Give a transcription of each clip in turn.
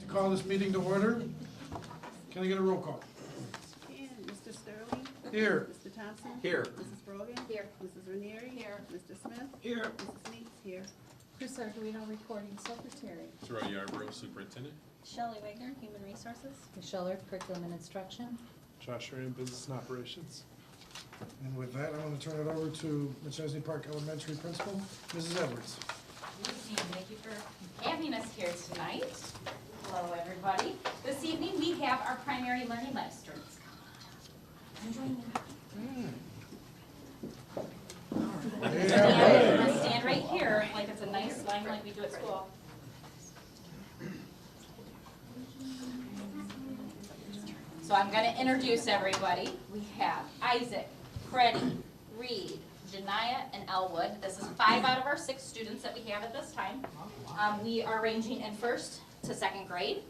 call this meeting to order. Can I get a roll call? And Mr. Sterling? Here. Mr. Thompson? Here. Mrs. Brogan? Here. Mrs. Ranieri? Here. Mr. Smith? Here. Mrs. Meeks? Here. Chris Arduino, recording secretary. Terrell Yarborough, superintendent. Shelley Wagner, human resources. Michelle Earp, curriculum and instruction. Josh Ryan, business and operations. And with that, I'm going to turn it over to McChesney Park Elementary Principal, Mrs. Edwards. Thank you for having us here tonight. Hello, everybody. This evening, we have our primary learning lab students. Come on. Stand right here, like it's a nice line like we do at school. So I'm going to introduce everybody. We have Isaac, Freddie, Reed, Janiyah, and Elwood. This is 5 out of our 6 students that we have at this time. We are ranging in 1st to 2nd grade.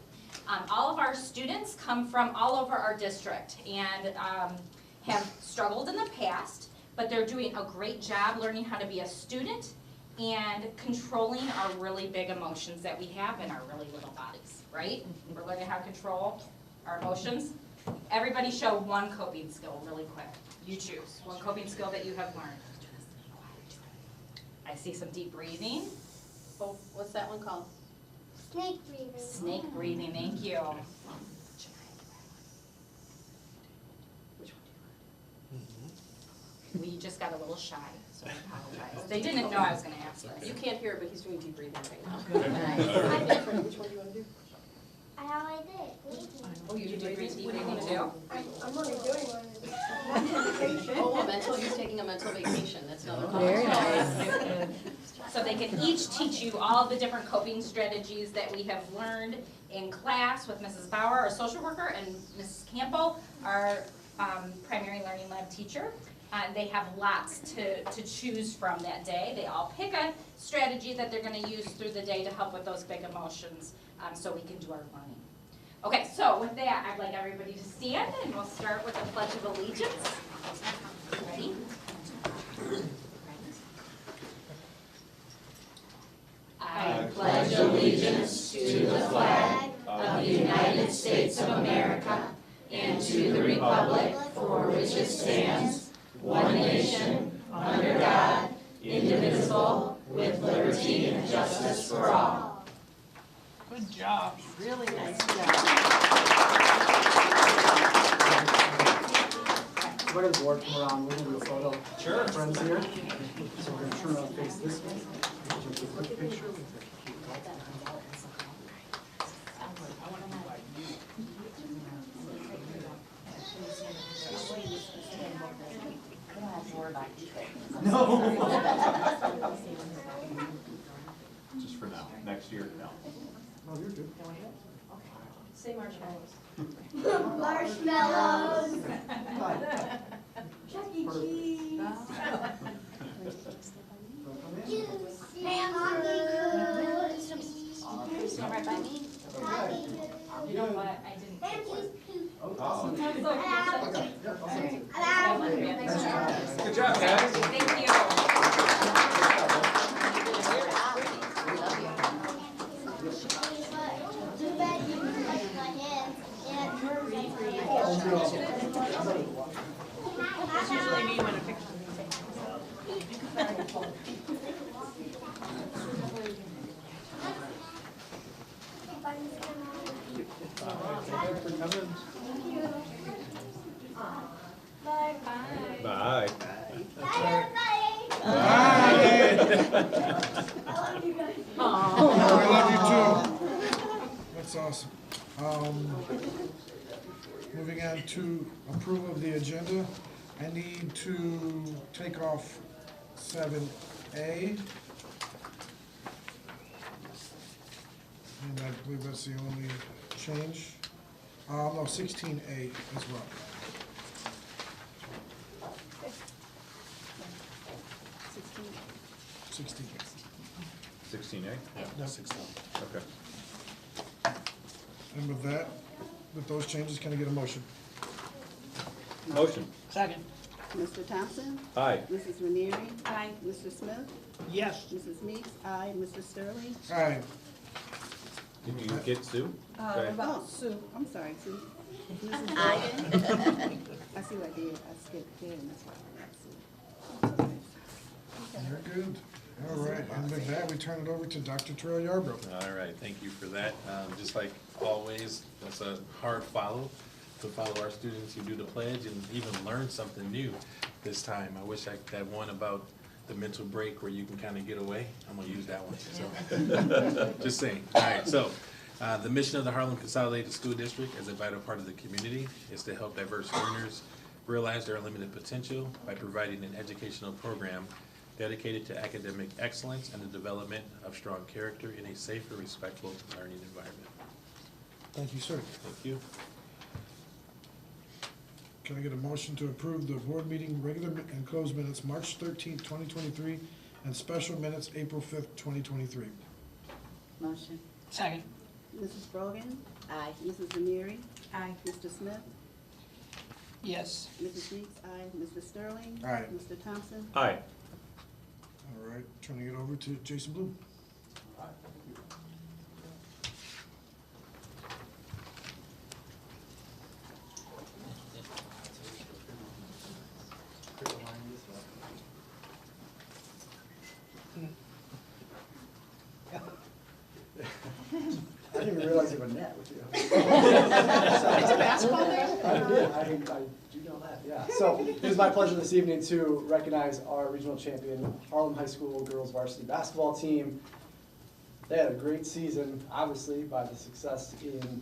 All of our students come from all over our district and have struggled in the past, but they're doing a great job learning how to be a student and controlling our really big emotions that we have in our really little bodies, right? We're learning how to control our emotions. Everybody show one coping skill really quick. You choose one coping skill that you have learned. I see some deep breathing. Oh, what's that one called? Snake breathing. Snake breathing, thank you. Which one? We just got a little shy, so I apologize. They didn't know I was gonna ask this. You can't hear it, but he's doing deep breathing right now. I Which one do you want to do? already did. Oh, you You do do breathing? deep breathing too? I'm only doing one. Oh, a mental, he's taking a mental vacation, that's another. Very nice. So they can each teach you all the different coping strategies that we have learned in class with Mrs. Bauer, our social worker, and Mrs. Campbell, our primary learning lab teacher. They have lots to choose from that day. They all pick a strategy that they're going to use through the day to help with those big emotions so we can do our learning. Okay, so with that, I'd like everybody to stand, and we'll start with the Pledge of Allegiance. Ready? I pledge allegiance to the flag of the United States of America and to the republic for which it stands, one nation, under God, indivisible, with liberty and justice for all. Good job. Really nice Where does the board come around? We're gonna do a photo. Sure. Friends here. So we're gonna turn around and face this way. Take a quick picture. Just for now. Next year, no. Oh, you're good. Say marshmallows. Marshmallows. Chuck E. Cheese. Stand right by me. You know what? I didn't. Awesome. That's so cool. Good job, guys. Thank you. That's usually me when a picture. Bye. I love you too. That's awesome. Moving on to approval of the agenda, I need to take off 7A. And I believe that's the only change. No, 16A as well. Sixteen. 16A? No. Okay. And with that, with those changes, can I get a motion? Motion. Second. Mr. Thompson? Aye. Mrs. Ranieri? Aye. Mr. Smith? Yes. Mrs. Meeks? Aye. Mr. Sterling? Aye. Did you get Sue? Okay. Oh, Sue, I'm sorry, Sue. Mrs. Brogan. I see what I did, I skipped Jen, that's why I got Sue. You're good. All right, and with that, we turn it over to Dr. Terrell Yarbrough. All right, thank you for that. Just like always, that's a hard follow, to follow our students who do the pledge and even learn something new this time. I wish I had one about the mental break where you can kind of get away. I'm gonna use that one, so. Just saying. All right, so, the mission of the Harlem Consolidated School District as a vital part of the community is to help diverse learners realize their unlimited potential by providing an educational program dedicated to academic excellence and the development of strong character in a safe and respectful learning environment. Thank you, sir. Thank you. Can I get a motion to approve the board meeting regular and closed minutes, March 13th, 2023, and special minutes, April 5th, 2023? Motion. Second. Mrs. Brogan? Aye. Mrs. Zamiri? Aye. Mr. Smith? Yes. Mrs. Meeks? Aye. Mr. Sterling? Aye. Mr. Thompson? Aye. All right, turning it over to Jason Bloom. I didn't even realize you were net with you. It's a basketball day? I do know that, yeah. So it is my pleasure this evening to recognize our regional champion, Harlem High School girls varsity basketball team. They had a great season, obviously, by the success in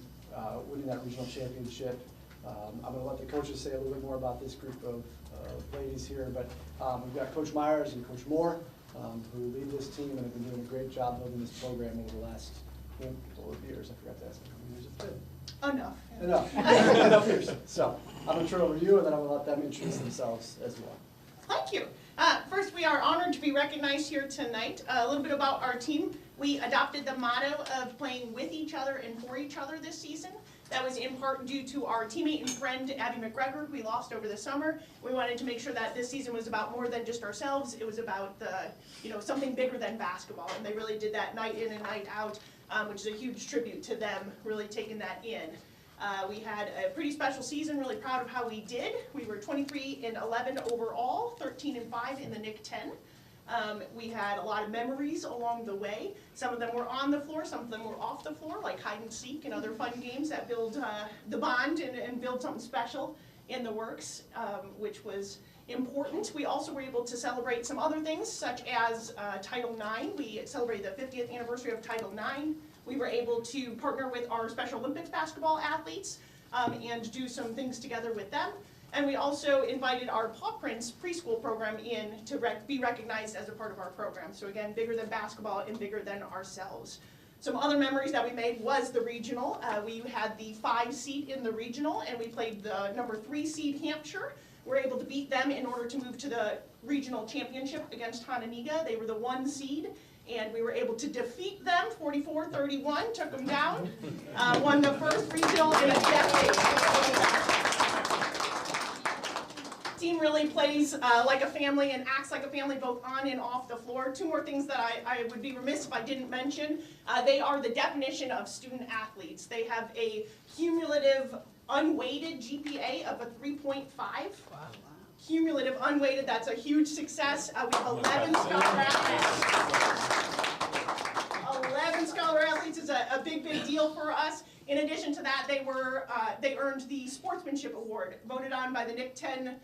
winning that regional championship. I'm gonna let the coaches say a little bit more about this group of ladies here, but we've got Coach Myers and Coach Moore, who lead this team and have been doing a great job building this program over the last handful of years. I forgot to ask how many years it's been. Enough. Enough years. So I'm gonna turn it over to you, and then I'm gonna let them introduce themselves as well. Thank you. First, we are honored to be recognized here tonight. A little bit about our team. We adopted the motto of playing with each other and for each other this season. That was in part due to our teammate and friend, Abby McGregor, who we lost over the summer. We wanted to make sure that this season was about more than just ourselves. It was about something bigger than basketball, and they really did that night in and night out, which is a huge tribute to them really taking that in. We had a pretty special season, really proud of how we did. We were 23-11 overall, 13-5 in the NIC 10. We had a lot of memories along the way. Some of them were on the floor, some of them were off the floor, like hide and seek and other fun games that build the bond and build something special in the works, which was important. We also were able to celebrate some other things, such as Title IX. We celebrated the 50th anniversary of Title IX. We were able to partner with our Special Olympics basketball athletes and do some things together with them. And we also invited our Paw Prints preschool program in to be recognized as a part of our program. So again, bigger than basketball and bigger than ourselves. Some other memories that we made was the regional. We had the 5 seed in the regional, and we played the number 3 seed Hampshire. We were able to beat them in order to move to the regional championship against Hononegah. They were the 1 seed. And we were able to defeat them 44-31, took them down, won the first regional in a decade. Team really plays like a family and acts like a family both on and off the floor. 2 more things that I would be remiss if I didn't mention. They are the definition of student athletes. They have a cumulative unweighted GPA of a 3.5. Wow. Cumulative unweighted, that's a huge success. We have 11 scholar athletes. 11 scholar athletes is a big deal for us. In addition to that, they earned the Sportsmanship Award, voted on by the NIC 10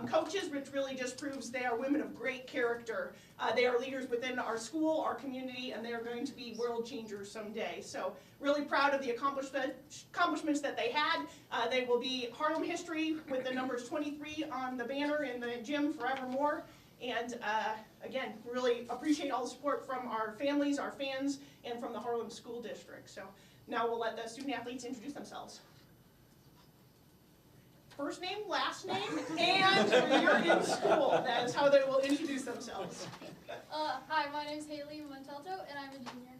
coaches, which really just proves they are women of great character. They are leaders within our school, our community, and they are going to be world changers someday. So really proud of the accomplishments that they had. They will be Harlem history with the numbers 23 on the banner in the gym forevermore. And again, really appreciate all the support from our families, our fans, and from the Harlem School District. So now we'll let the student athletes introduce themselves. First name, last name, and where you're in school. That is how they will introduce themselves. Hi, my name's Haley Montalto, and I'm a junior.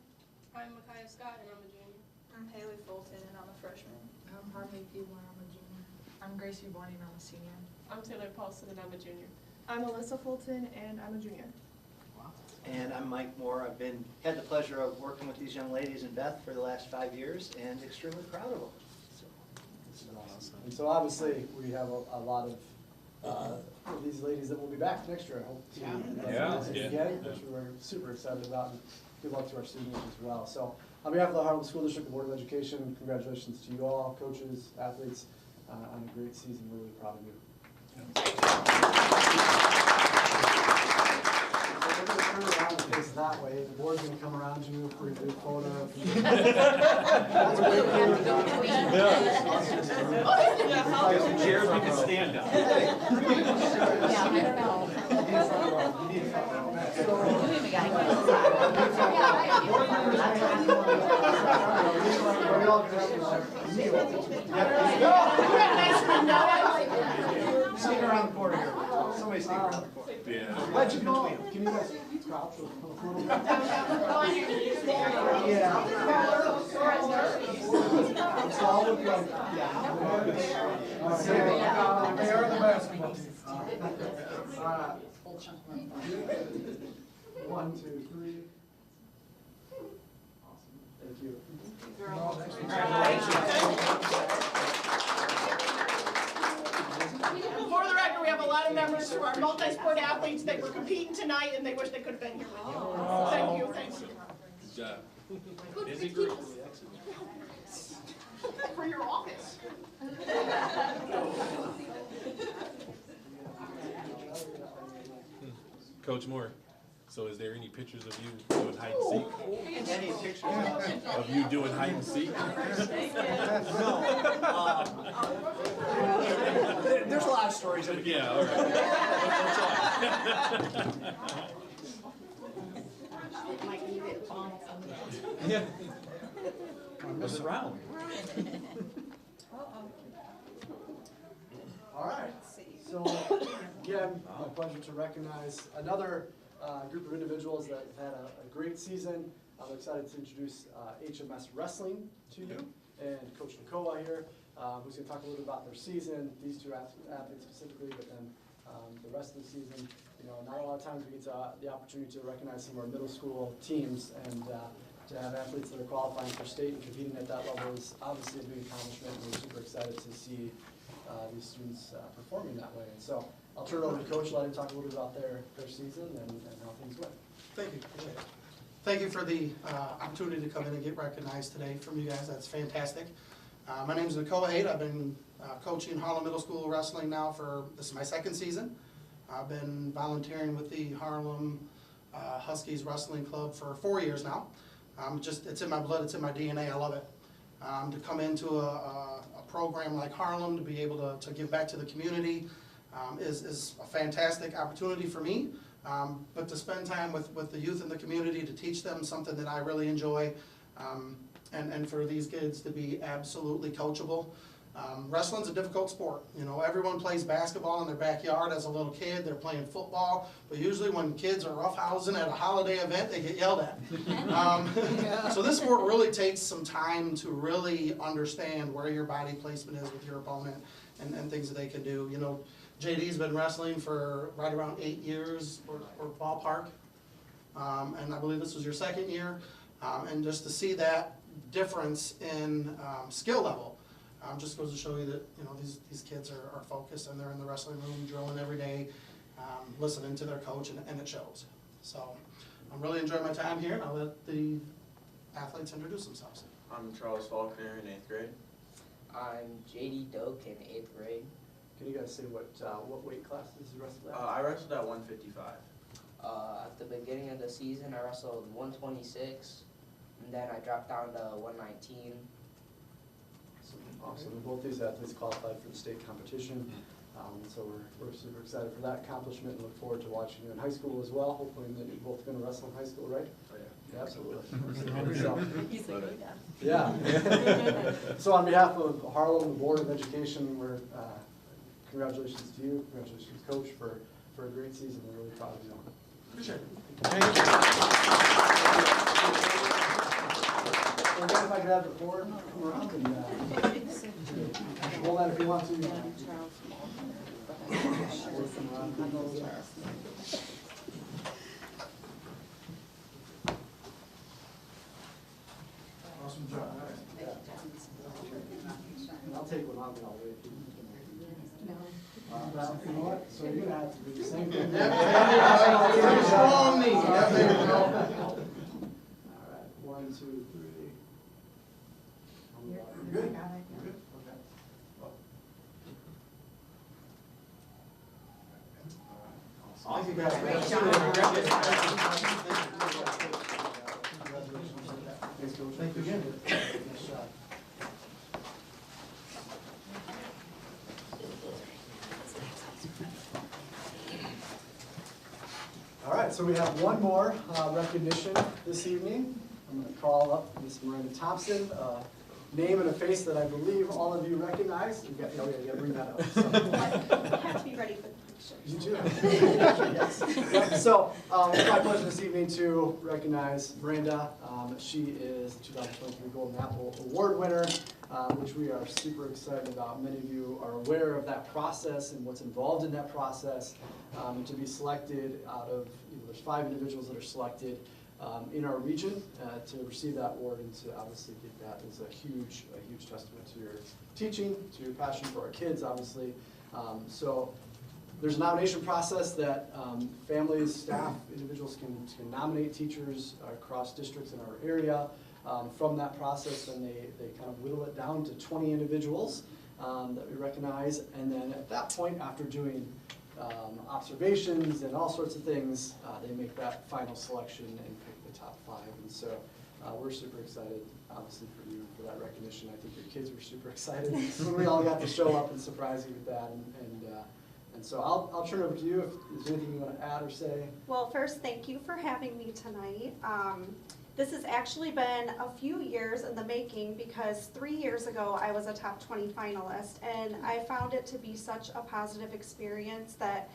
I'm Micaiah Scott, and I'm a junior. I'm Haley Fulton, and I'm a freshman. I'm Harmony Pewar, I'm a junior. I'm Gracie Bonnie, and I'm a senior. I'm Taylor Paulson, and I'm a junior. I'm Alyssa Fulton, and I'm a junior. And I'm Mike Moore. I've had the pleasure of working with these young ladies in Beth for the last 5 years and extremely proud of them. So, This is awesome. And so obviously, we have a lot of these ladies that will be back next year, I hope. Yeah. Again, which we're super excited about, and good luck to our students as well. So on behalf of the Harlem School District Board of Education, congratulations to you all, coaches, athletes, on a great season. We're really proud of you. So we're going to turn around and face that way. The board's going to come around you for a good photo. Chairs, we can stand up. sneak around the corner here. Somebody sneak around the corner. Yeah. Let you know. Can you guys crouch a little bit? It's all look like, they are the basketball team. All right. 1, 2, 3. Awesome. Thank you. For the record, we have a lot of members who are multi-sport athletes that were competing tonight and they wish they could have been here with you. Thank you, thank you. Good job. Is it great? For your office. Coach Moore, so is there any pictures of you doing hide and seek? Any pictures Of you doing hide and seek? No. There's a lot of stories of it. Yeah, all right. Mike, you hit a bomb. Yeah. Was it round? All right. So, again, my pleasure to recognize another group of individuals that have had a great season. I'm excited to introduce HMS Wrestling to you, and Coach Nakoa here, who's going to talk a little bit about their season, these two athletes specifically, but then the rest of the season. You know, not a lot of times we get the opportunity to recognize some of our middle school teams, and to have athletes that are qualifying for state and competing at that level is obviously a big accomplishment, and we're super excited to see these students performing that way. And so I'll turn it over to Coach, let him talk a little bit about their season and how things went. Thank you. Thank you for the opportunity to come in and get recognized today from you guys. That's fantastic. My name is Nakoa Haight. I've been coaching Harlem Middle School wrestling now this is my second season. I've been volunteering with the Harlem Huskies Wrestling Club for 4 years now. It's in my blood, it's in my DNA, I love it. To come into a program like Harlem, to be able to give back to the community is a fantastic opportunity for me. But to spend time with the youth in the community, to teach them something that I really enjoy, and for these kids to be absolutely coachable. Wrestling's a difficult sport. You know, everyone plays basketball in their backyard as a little kid. They're playing football, but usually when kids are roughhousing at a holiday event, they get yelled at. So this sport really takes some time to really understand where your body placement is with your opponent and things that they can do. You know, JD's been wrestling for right around 8 years or ballpark, and I believe this was your second year. And just to see that difference in skill level. Just goes to show you that, you know, these kids are focused and they're in the wrestling room drilling every day, listening to their coach, and it shows. So I'm really enjoying my time here, and I'll let the athletes introduce themselves. I'm Charles Faulkner in 8th grade. I'm JD Doak in 8th grade. Can you guys say what weight classes you wrestled at? I wrestled at 155. At the beginning of the season, I wrestled 126, and then I dropped down to 119. Awesome. Both these athletes qualified for the state competition, so we're super excited for that accomplishment and look forward to watching you in high school as well. Hopefully that you're both going to wrestle in high school, right? Oh, yeah. Absolutely. So, He's like, yeah. So on behalf of Harlem, the Board of Education, we're congratulations to you, congratulations, Coach, for a great season. We're really proud of you. Appreciate it. Thank you. So again, if I could have the board come around and hold that if you want to. take one on me all the way if you can. Well, you know what, so you're gonna have to do the same thing. Strong knee. Yep, there you go. All right, 1, 2, 3. You're good? You're good? Okay. Thank you, guys. Great job. Thank you again. Nice job. All right, so we have one more recognition this evening. I'm going to call up Miss Miranda Thompson, name and a face that I believe all of you recognize. You got to bring that up. So. I have to be ready for the picture. You do. Yes. Yep. So it's my pleasure this evening to recognize Miranda. She is the 2023 Golden Apple Award winner, which we are super excited about. Many of you are aware of that process and what's involved in that process. To be selected out of, there's 5 individuals that are selected in our region to receive that award, and to obviously get that is a huge testament to your teaching, to your passion for our kids, obviously. So there's a nomination process that families, staff, individuals can nominate teachers across districts in our area. From that process, then they kind of whittle it down to 20 individuals that we recognize, and then at that point, after doing observations and all sorts of things, they make that final selection and pick the top 5. And so we're super excited, obviously, for you for that recognition. I think your kids were super excited when we all got to show up and surprise you with that. And so I'll turn it over to you if there's anything you want to add or say. Well, first, thank you for having me tonight. This has actually been a few years in the making, because 3 years ago I was a top 20 finalist, and I found it to be such a positive experience that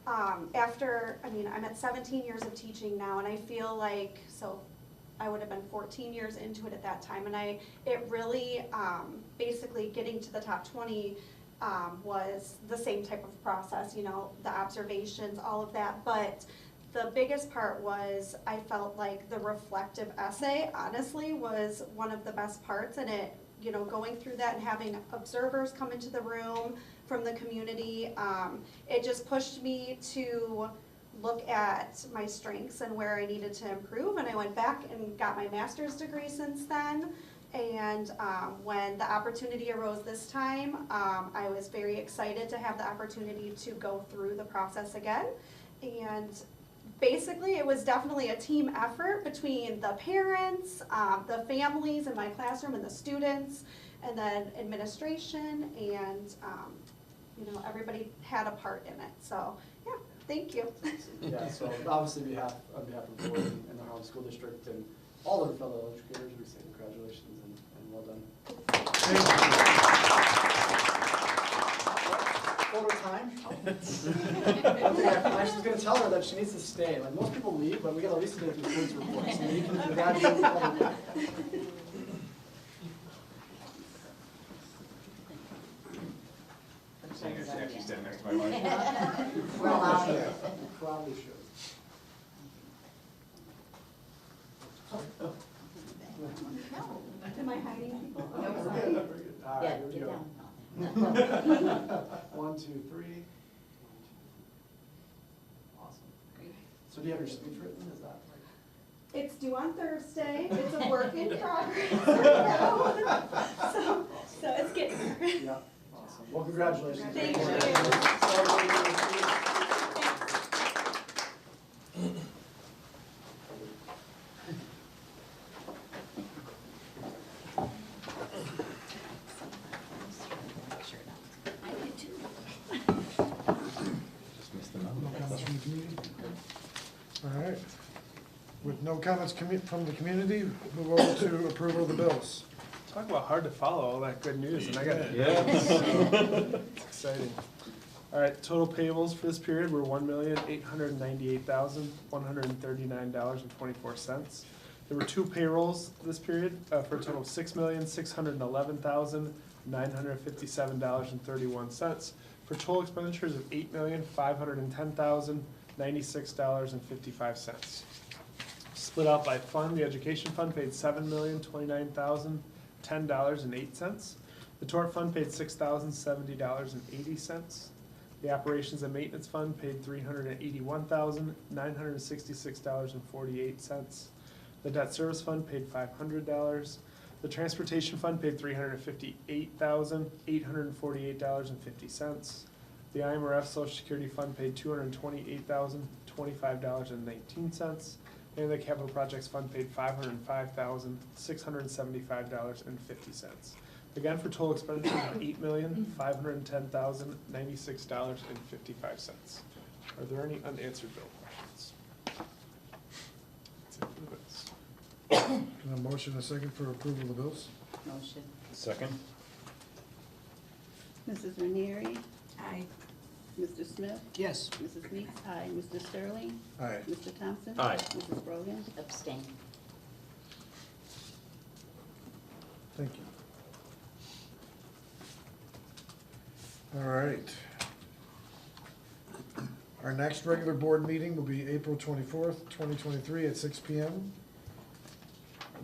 I'm at 17 years of teaching now, and I feel like, so I would have been 14 years into it at that time, and it really, basically getting to the top 20 was the same type of process, the observations, all of that, but the biggest part was I felt like the reflective essay, honestly, was one of the best parts, and it, going through that and having observers come into the room from the community, it just pushed me to look at my strengths and where I needed to improve, and I went back and got my master's degree since then. And when the opportunity arose this time, I was very excited to have the opportunity to go through the process again. And basically, it was definitely a team effort between the parents, the families in my classroom, and the students, and then administration, and everybody had a part in it. So yeah, thank you. Yeah, so obviously on behalf of the board and the Harlem School District and all of our fellow educators, we say congratulations and well done. Over time. I was going to tell her that she needs to stay. Like, most people leave, but we got to at least do the kids report. So you can congratulate them. Actually standing next to my wife. We're allowed here. Probably should. Am I hiding people? No, we're good. We're good. All right, here we go. 1, 2, 3. Awesome. So do you have your speech written? Is that right? It's due on Thursday. It's a work in progress right now. So it's getting there. Yeah. Awesome. Well, congratulations. Thank you. All right. With no comments from the community, move over to approval of the bills. Talk about hard to follow all that good news, and I got it. It's exciting. All right, total payables for this period were $1,898,139.24. There were 2 payrolls this period for a total of $6,611,957.31 for total expenditures of $8,510,096.55. Split out by fund, the education fund paid $7,029,010.08. The tort fund paid $6,070.80. The operations and maintenance fund paid $381,966.48. The debt service fund paid $500. The transportation fund paid $358,848.50. The IMRF Social Security Fund paid $228,025.19. And the Capital Projects Fund paid $505,675.50. Again, for total expenditures of $8,510,096.55. Are there any unanswered bill questions? That's it for the bills. Can I have a motion and a second for approval of the bills? Motion. Second? Mrs. Ranieri? Aye. Mr. Smith? Yes. Mrs. Meeks? Aye. Mr. Sterling? Aye. Mr. Thompson? Aye. Mrs. Brogan? Abstain. Thank you. All right. Our next regular board meeting will be April 24th, 2023 at 6 PM.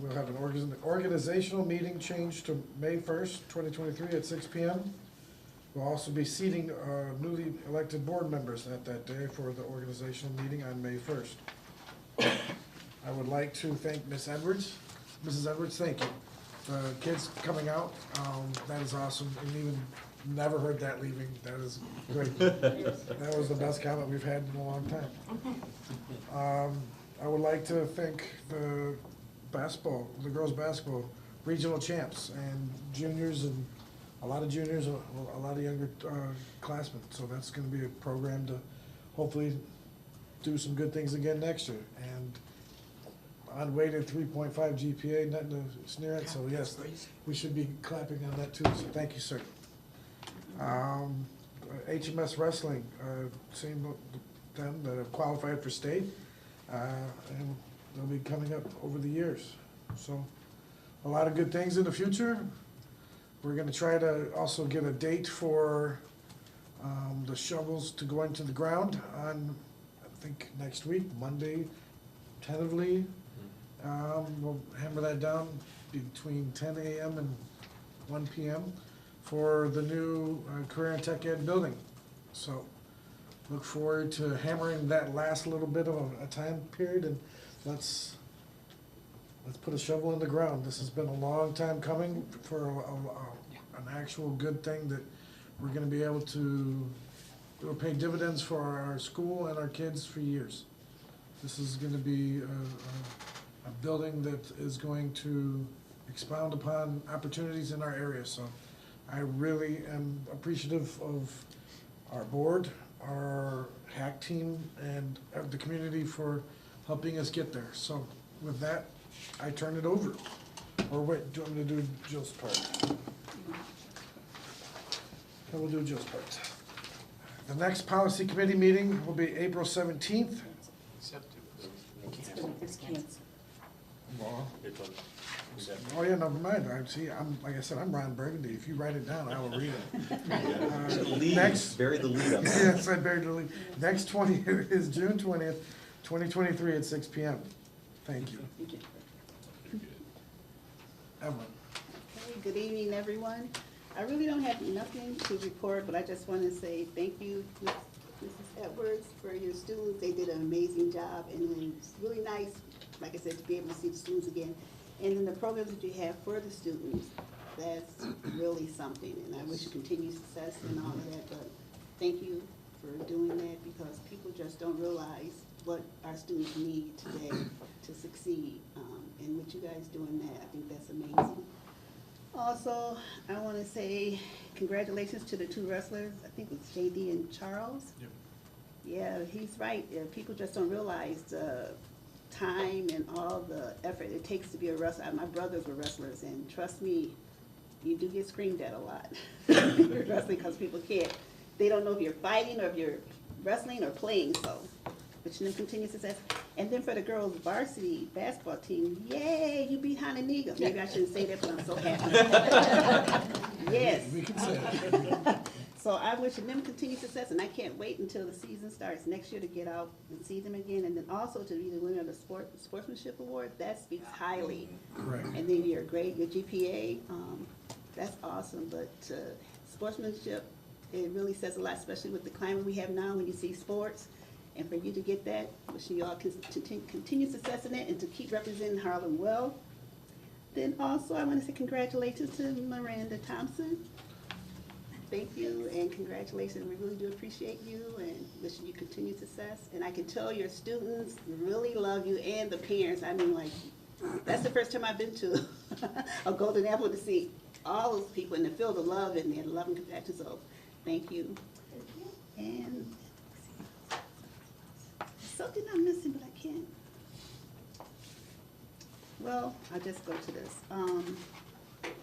We'll have an organizational meeting changed to May 1st, 2023 at 6 PM. We'll also be seating newly elected board members at that day for the organizational meeting on May 1st. I would like to thank Ms. Edwards. Mrs. Edwards, thank you. The kids coming out, that is awesome, and even never heard that leaving, that is great. That was the best comment we've had in a long time. I would like to thank the girls' basketball regional champs and juniors, and a lot of juniors, a lot of younger classmen, so that's gonna be a program to hopefully do some good things again next year. And unweighted 3.5 GPA, nothing to sneer at, so yes, we should be clapping on that too, so thank you, sir. HMS Wrestling, seen them that have qualified for state, and they'll be coming up over the years. So, a lot of good things in the future. We're gonna try to also get a date for, the shovels to go into the ground on, I think, next week, Monday, tentatively. We'll hammer that down between 10 AM and 1 PM for the new Career and Tech Ed building. So, look forward to hammering that last little bit of a time period, and let's put a shovel in the ground. This has been a long time coming for an actual good thing that we're gonna be able to, it'll pay dividends for our school and our kids for years. This is gonna be a building that is going to expound upon opportunities in our area, so I really am appreciative of our board, our hack team, and the community for helping us get there. So with that, I turn it over. Or wait, do you want me to do Jill's part? I will do Jill's part. The next policy committee meeting will be April 17th. It's canceled. Oh, yeah, never mind. Like I said, I'm Ron Burgundy. If you write it down, I will read it. Next. Bury the lead on that. Yes, I buried the lead. Next 20 is June 20th, 2023 at 6 PM. Thank you. Evelyn. Hey, good evening, everyone. I really don't have nothing to report, but I just want to say thank you, Mrs. Edwards, for your students. They did an amazing job, and it's really nice, like I said, to be able to see the students again. And then the programs that you have for the students, that's really something, and I wish you continued success and all of that, but thank you for doing that, because people just don't realize what our students need today to succeed, and what you guys doing that, I think that's amazing. Also, I want to say congratulations to the two wrestlers, I think it's JD and Charles. Yep. Yeah, he's right, people just don't realize the time and all the effort it takes to be a wrestler. My brothers were wrestlers, and trust me, you do get screamed at a lot. You're wrestling, because people can't, they don't know if you're fighting or if you're wrestling or playing, so wishing them continued success. And then for the girls' varsity basketball team, yay, you beat Hononegah. Maybe I shouldn't say that, but I'm so happy. Yes. We can say it. So I'm wishing them continued success, and I can't wait until the season starts next year to get out and see them again, and then also to be the winner of the sportsmanship award. That speaks highly. Correct. And then your grade, your GPA, that's awesome, but sportsmanship, it really says a lot, especially with the climate we have now when you see sports. And for you to get that, wishing you all continue success in it and to keep representing Harlem well. Then also, I want to say congratulations to Miranda Thompson. Thank you and congratulations. We really do appreciate you and wishing you continued success. And I can tell your students really love you and the parents. I mean, like, that's the first time I've been to a Golden Apple to see all those people in the field of love and their love and compassion. So thank you. And something I'm missing, but I can't. Well, I'll just go to this.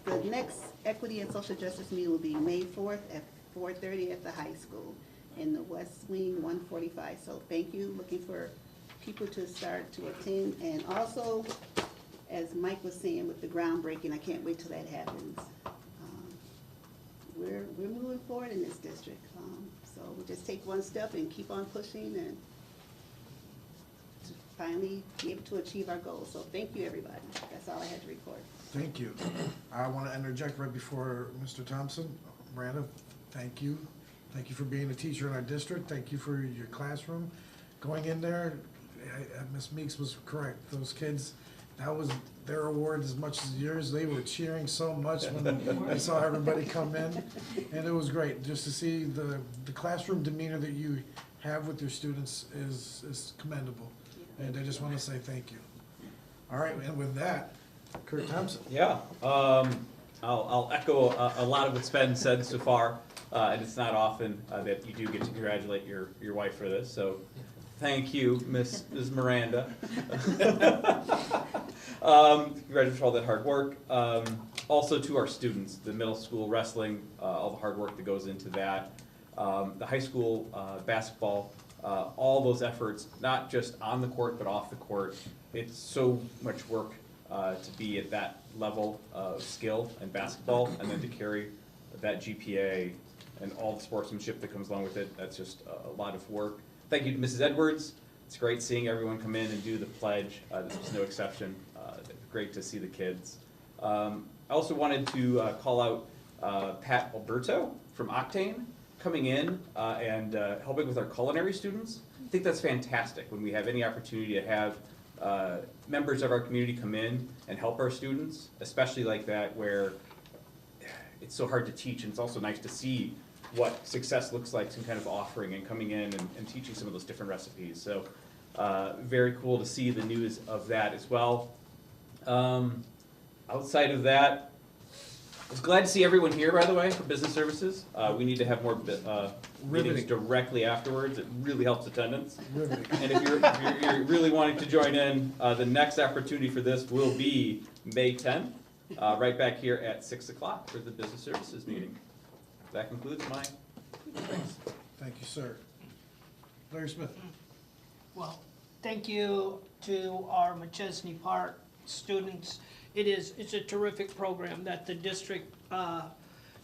The next Equity and Social Justice meeting will be May 4th at 4:30 at the high school in the West Wing 145. So thank you. Looking for people to start to attend. And also, as Mike was saying with the groundbreaking, I can't wait till that happens. We're moving forward in this district. So we'll just take one step and keep on pushing and to finally be able to achieve our goals. So thank you, everybody. That's all I had to report. Thank you. I want to interject right before Mr. Thompson. Miranda, thank you. Thank you for being a teacher in our district. Thank you for your classroom. Going in there, Ms. Meeks was correct. Those kids, that was their award as much as yours. They were cheering so much when they saw everybody come in. And it was great just to see the classroom demeanor that you have with your students is commendable. And I just want to say thank you. All right, and with that, Kurt Thompson. Yeah, I'll echo a lot of what's been said so far, and it's not often that you do get to congratulate your wife for this, so thank you, Ms. Miranda. Congratulations for all that hard work. Also to our students, the middle school wrestling, all the hard work that goes into that, the high school basketball, all those efforts, not just on the court but off the court. It's so much work to be at that level of skill in basketball, and then to carry that GPA and all the sportsmanship that comes along with it. That's just a lot of work. Thank you to Mrs. Edwards. It's great seeing everyone come in and do the pledge. This was no exception. Great to see the kids. I also wanted to call out Pat Alberto from Octane coming in and helping with our culinary students. I think that's fantastic when we have any opportunity to have members of our community come in and help our students, especially like that where it's so hard to teach, and it's also nice to see what success looks like, some kind of offering and coming in and teaching some of those different recipes. So very cool to see the news of that as well. Outside of that, I was glad to see everyone here, by the way, for business services. We need to have more meetings directly afterwards. It really helps attendance. And if you're really wanting to join in, the next opportunity for this will be May 10th, right back here at 6 o'clock for the business services meeting. That concludes my thanks. Thank you, sir. Larry Smith. Well, thank you to our McChesney Park students. It's a terrific program that the district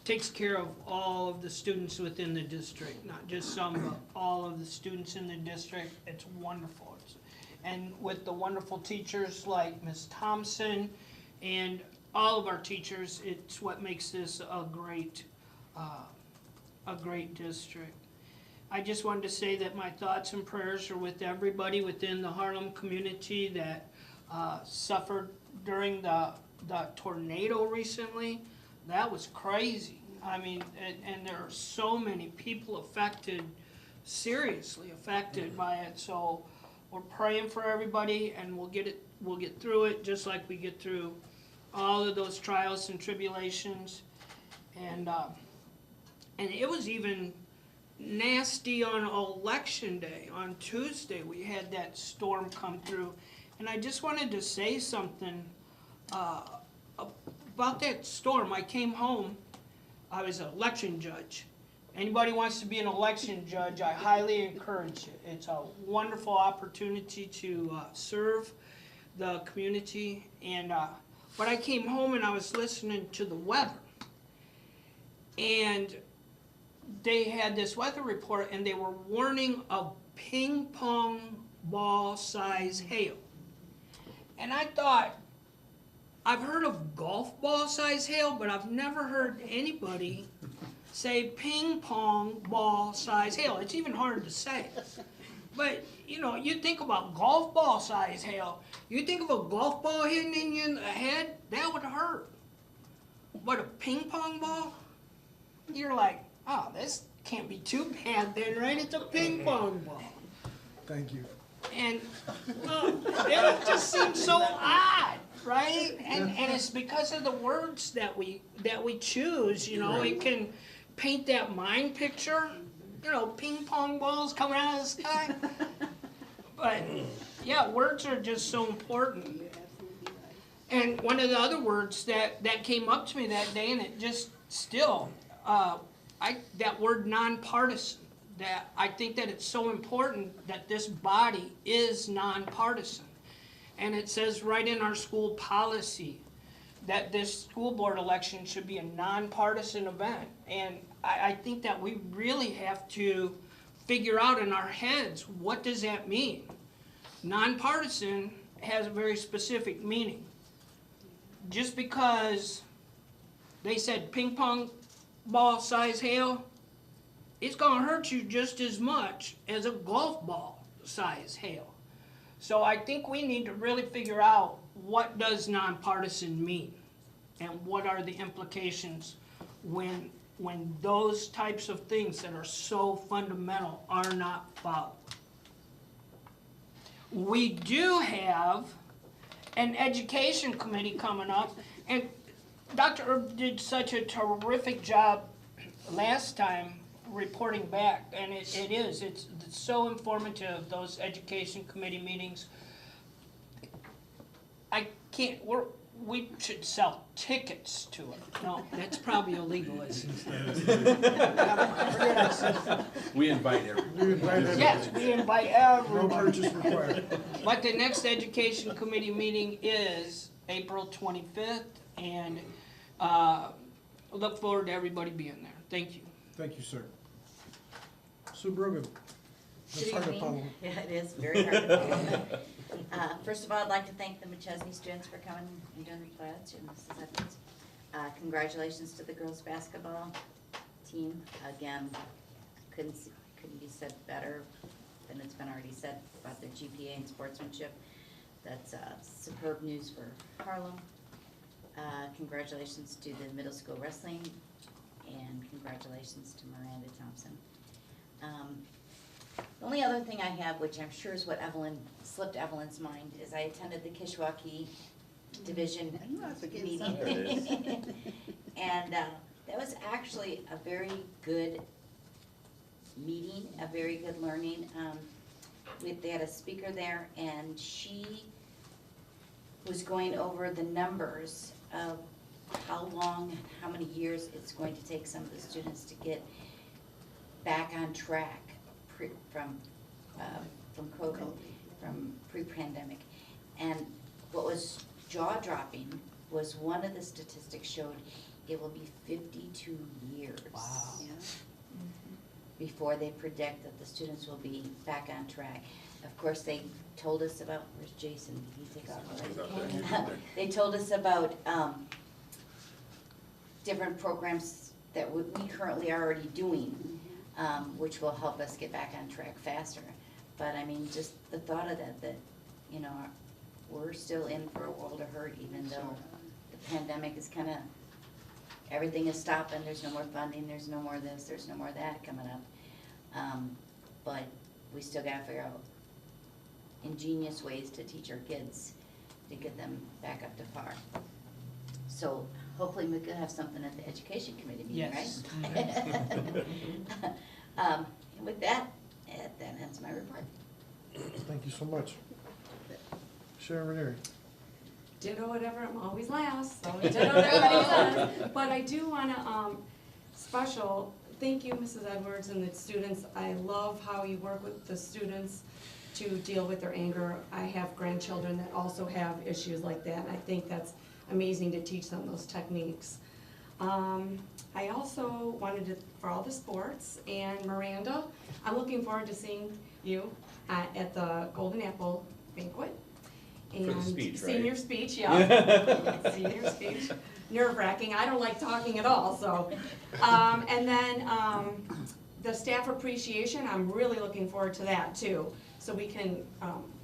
takes care of all of the students within the district, not just some, but all of the students in the district. It's wonderful. And with the wonderful teachers like Ms. Thompson and all of our teachers, it's what makes this a great district. I just wanted to say that my thoughts and prayers are with everybody within the Harlem community that suffered during the tornado recently. That was crazy. I mean, and there are so many people affected, seriously affected by it. So we're praying for everybody, and we'll get through it just like we get through all of those trials and tribulations. And it was even nasty on election day. On Tuesday, we had that storm come through. And I just wanted to say something about that storm. I came home. I was an election judge. Anybody wants to be an election judge, I highly encourage it. It's a wonderful opportunity to serve the community. And but I came home and I was listening to the weather. And they had this weather report, and they were warning of ping pong ball size hail. And I thought, I've heard of golf ball size hail, but I've never heard anybody say ping pong ball size hail. It's even hard to say. But, you know, you think about golf ball size hail, you think of a golf ball hitting you in the head, that would hurt. But a ping pong ball, you're like, oh, this can't be too bad then, right? It's a ping pong ball. Thank you. And it just seems so odd, right? And it's because of the words that we choose, you know, it can paint that mind picture, you know, ping pong balls coming out of the sky. But yeah, words are just so important. And one of the other words that came up to me that day, and it just still, that word nonpartisan, that I think that it's so important that this body is nonpartisan. And it says right in our school policy that this school board election should be a nonpartisan event. And I think that we really have to figure out in our heads, what does that mean? Nonpartisan has a very specific meaning. Just because they said ping pong ball size hail, it's gonna hurt you just as much as a golf ball size hail. So I think we need to really figure out, what does nonpartisan mean? And what are the implications when those types of things that are so fundamental are not followed? We do have an education committee coming up, and Dr. Erb did such a terrific job last time reporting back, and it's so informative, those education committee meetings. We should sell tickets to it. No, that's probably illegal. We invite everyone. Yes, we invite everyone. No purchase required. But the next education committee meeting is April 25th, and look forward to everybody being there. Thank you. Thank you, sir. Sue Brogan. That's Good hard to evening. follow. Yeah, it is very hard to follow. First of all, I'd like to thank the McChesney students for coming and doing the pledge, and Mrs. Evans. Congratulations to the girls' basketball team. Again, couldn't be said better than it's been already said about their GPA and sportsmanship. That's superb news for Harlem. Congratulations to the middle school wrestling, and congratulations to Miranda Thompson. The only other thing I have, which I'm sure is what slipped Evelyn's mind, is I attended the Kishwaukee Division meeting. And that was actually a very good meeting, a very good learning. They had a speaker there, and she was going over the numbers of how long and how many years it's going to take some of the students to get back on track from COVID, from pre-pandemic. And what was jaw-dropping was one of the statistics showed it will be 52 years. Wow. Yeah. Before they predict that the students will be back on track. Of course, they told us about, where's Jason? Did he take off already? They told us about different programs that we currently are already doing, which will help us get back on track faster. But I mean, just the thought of that, you know, we're still in for a world of hurt, even though the pandemic is kind of, everything is stopping, there's no more funding, there's no more this, there's no more that coming up. But we still gotta figure out ingenious ways to teach our kids to get them back up to par. So hopefully we could have something at the education committee meeting, Yes. right? And with that, that ends my report. Thank you so much. Sharon Ranieri. Ditto whatever, I'm always last, so ditto what everybody says. But I do wanna, special, thank you, Mrs. Edwards and the students. I love how you work with the students to deal with their anger. I have grandchildren that also have issues like that, and I think that's amazing to teach them those techniques. I also wanted to, for all the sports, and Miranda, I'm looking forward to seeing you at the Golden Apple banquet. And speech, right? Senior speech, yeah. Senior speech, nerve-wracking, I don't like talking at all, so. And then, the staff appreciation, I'm really looking forward to that too. So we can,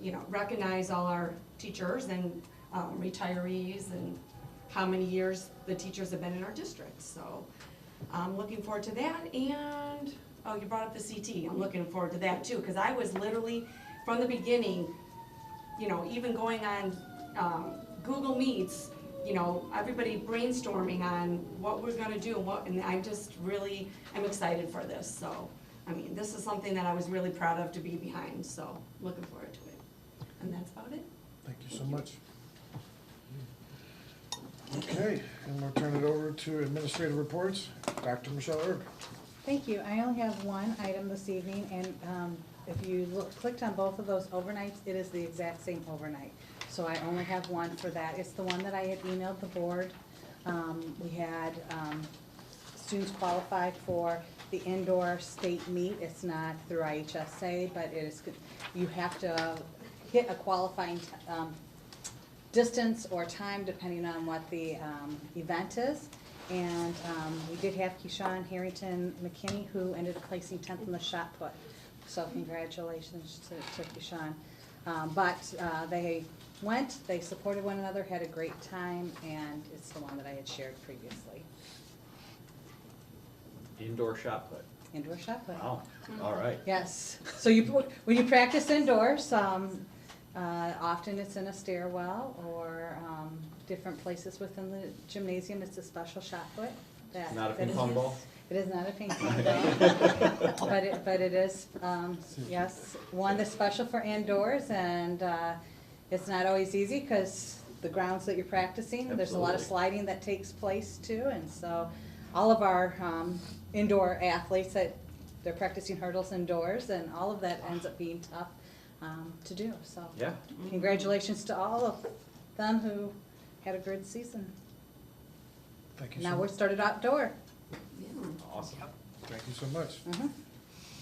you know, recognize all our teachers and retirees and how many years the teachers have been in our district. So I'm looking forward to that. And, oh, you brought up the CT. I'm looking forward to that too, because I was literally, from the beginning, you know, even going on Google Meets, you know, everybody brainstorming on what we're gonna do and I'm just really, I'm excited for this. So, I mean, this is something that I was really proud of to be behind, so looking forward to it. And that's about it. Thank you so much. Okay, and we'll turn it over to administrative reports. Dr. Michelle Erb. Thank you. I only have one item this evening, and if you clicked on both of those overnights, it is the exact same overnight. So I only have one for that. It's the one that I had emailed the board. We had students qualify for the indoor state meet. It's not through IHSA, but it is, you have to hit a qualifying distance or time depending on what the event is. And we did have Keyshawn Harrington McKinney, who ended up placing 10th in the shot put. So congratulations to Keyshawn. But they went, they supported one another, had a great time, and it's the one that I had shared previously. Indoor shot put. Indoor shot put. Wow, all right. Yes. So when you practice indoors, often it's in a stairwell or different places within the gymnasium. It's a special shot put. It's not a ping pong ball? It is not a ping pong ball. But it is, yes, one that's special for indoors, and it's not always easy because the grounds that you're practicing, there's a lot of sliding that takes place too, and so all of our indoor athletes, that they're practicing hurdles indoors, and all of that ends up being tough to do. So yeah, congratulations to all of them who had a good season. Thank you. Now we're started outdoor. Awesome. Thank you so much.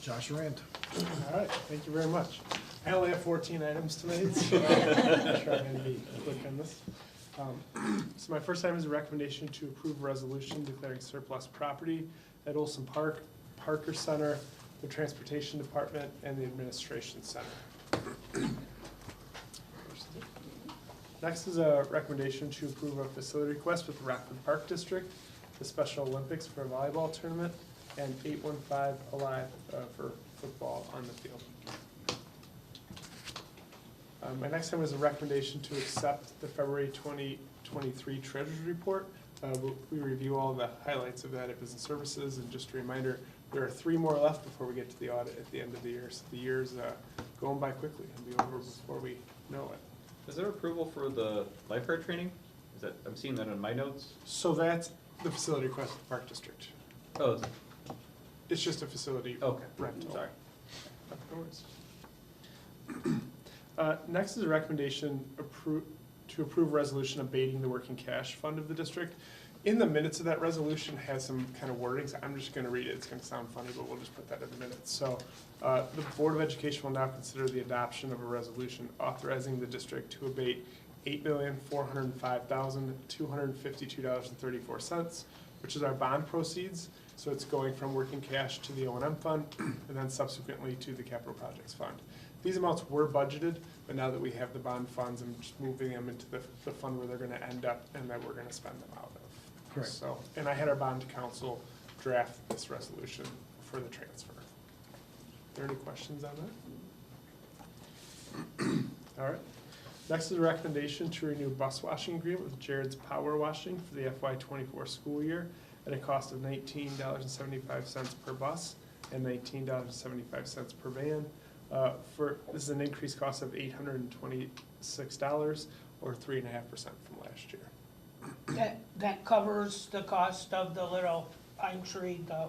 Josh Rand. All right, thank you very much. I only have 14 items tonight, so I'm trying to be quick on this. So my first item is a recommendation to approve a resolution declaring surplus property at Olson Park, Parker Center, the Transportation Department, and the Administration Center. Next is a recommendation to approve a facility request with the Rockford Park District, the Special Olympics for a volleyball tournament, and 815 Alive for football on the field. My next item is a recommendation to accept the February 2023 Treasurer's Report. We review all the highlights of that at Business Services, and just a reminder, there are 3 more left before we get to the audit at the end of the year. So the year's going by quickly and be over before we know it. Is there approval for the lifeguard training? Is that, I'm seeing that in my notes. So that's the facility request of the Park District. Oh, it's just a facility rental. Sorry. No worries. Next is a recommendation to approve resolution abating the working cash fund of the district. In the minutes of that resolution has some kind of wordings. I'm just gonna read it. It's gonna sound funny, but we'll just put that in the minutes. So the Board of Education will now consider the adoption of a resolution authorizing the district to abate $8,405,252.34, which is our bond proceeds. So it's going from working cash to the O&M fund and then subsequently to the capital projects fund. These amounts were budgeted, but now that we have the bond funds, I'm just moving them into the fund where they're gonna end up and that we're gonna spend them out of. Correct. So, and I had our bond council draft this resolution for the transfer. Are there any questions on that? All right. Next is a recommendation to renew bus washing agreement with Jared's Power Washing for the FY24 school year at a cost of $19.75 per bus and $19.75 per van. This is an increased cost of $826 or 3.5% from last year. That covers the cost of the little pine tree, the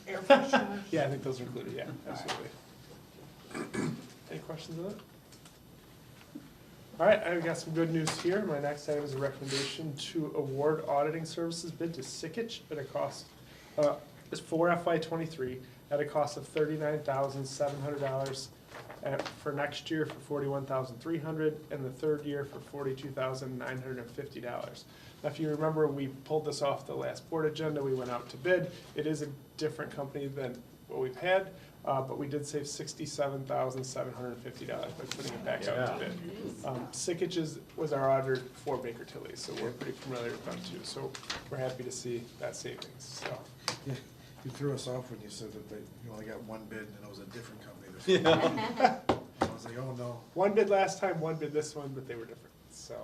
air freshener? Yeah, I think those are included, yeah, absolutely. Any questions on that? All right, I've got some good news here. My next item is a recommendation to award auditing services bid to Sikich at a cost, is for FY23 at a cost of $39,700 for next year for $41,300, and the third year for $42,950. Now, if you remember, we pulled this off the last board agenda, we went out to bid. It is a different company than what we've had, but we did save $67,750 by putting it back out to bid. Sikich was our auditor for Baker Tilly, so we're pretty familiar with them too, so we're happy to see that savings, so. Yeah, you threw us off when you said that you only got one bid and it was a different company this time. I was like, oh no. One bid last time, one bid this one, but they were different, so.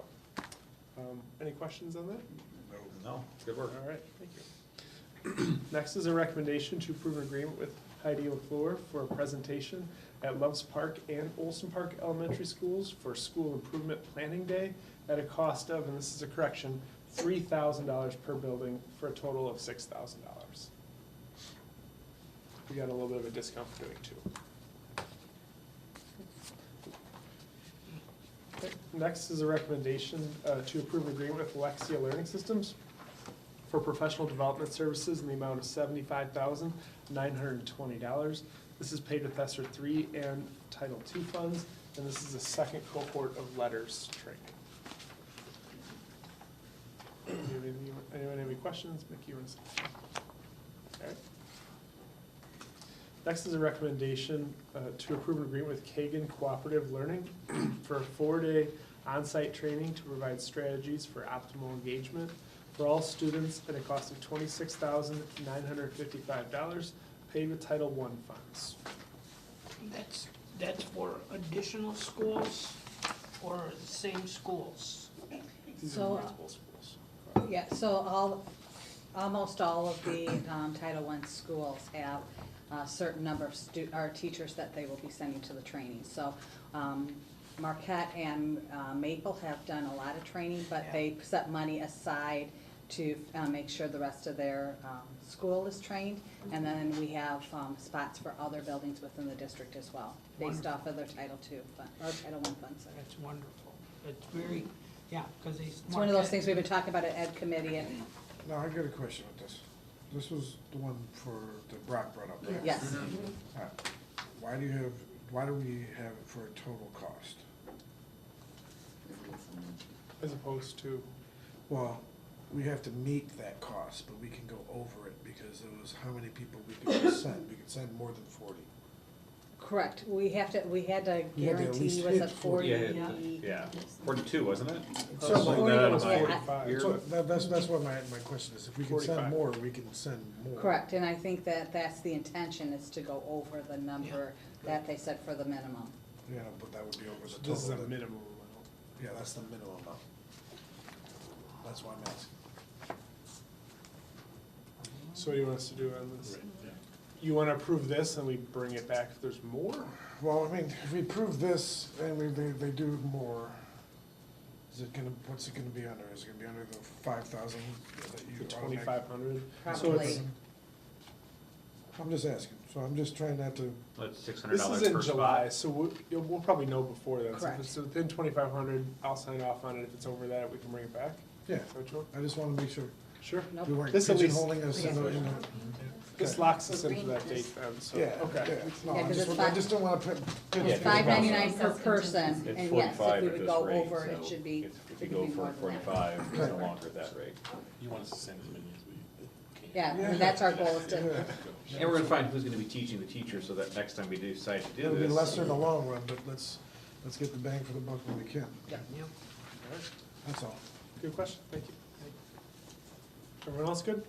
Any questions on that? No, good work. All right, thank you. Next is a recommendation to approve an agreement with Heidi LaFleur for a presentation at Loves Park and Olson Park Elementary Schools for School Improvement Planning Day at a cost of, and this is a correction, $3,000 per building for a total of $6,000. We got a little bit of a discount for doing two. Okay. Next is a recommendation to approve an agreement with Lexia Learning Systems for professional development services in the amount of $75,920. This is paid with ESSER 3 and Title II funds, and this is the second cohort of letters training. Anyone have any questions? Mickey, you want to say? All right. Next is a recommendation to approve an agreement with Kagan Cooperative Learning for a 4-day on-site training to provide strategies for optimal engagement for all students at a cost of $26,955, paid with Title I funds. That's for additional schools or the same schools? These So, are multiple schools. Yeah, so almost all of the Title I schools have a certain number of teachers that they will be sending to the training. So Marquette and Maple have done a lot of training, but they set money aside to make sure the rest of their school is trained. And then we have spots for other buildings within the district as well, based off of their Title II fund, or Title I funds. That's wonderful. It's very, yeah, because these. It's one of those things we've been talking about at Ed Committee and. Now, I got a question with this. This was the one that Brock brought up, right? Yes. Why do we have it for a total cost? As opposed to? Well, we have to meet that cost, but we can go over it because it was how many people we could send. We could send more than 40. Correct. We had to We had to at guarantee, least was hit it 40? Yeah, 42, wasn't it? Something like that on my So that's what my question is. If we can 45. send more, we can send more. Correct, and I think that's the intention, is to go over the number that they set for the minimum. Yeah, but that would be over the total. This is a that- minimum amount. Yeah, that's the minimum amount. That's why I'm asking. So what do you want us to do on this? You want to approve this and we bring it back if there's more? Well, I mean, if we prove this and they do more, what's it gonna be under? Is it gonna be under the 5,000 that you? 2,500? So Probably. it's, I'm just asking, so I'm just trying not to. That's $600 this is in per July, spot. so we'll probably know before then. So if Correct. it's within 2,500, I'll sign off on it. If it's over that, we can bring it back. Yeah, Is that what you want? I just wanna make sure Sure. Nope. we weren't This at least- pigeonholing us in the. This locks us into that date then, so, Yeah, okay. yeah. No, Yeah, I 'cause just, it's I five- just don't wanna put. It's $5.99 per person, It's and yes, 45 if we at would this go rate, over, it so should be, If it you could go be for more than that. 45, it's no longer at that rate. You want us to send as many as we can. Yeah, and that's our goal, is to, And we're gonna find who's gonna be teaching the teachers, so that next time we decide to do It'll be this. lesser in the long run, but let's get the bang for the buck when we can. That's all. Good question, thank you. Everyone else good?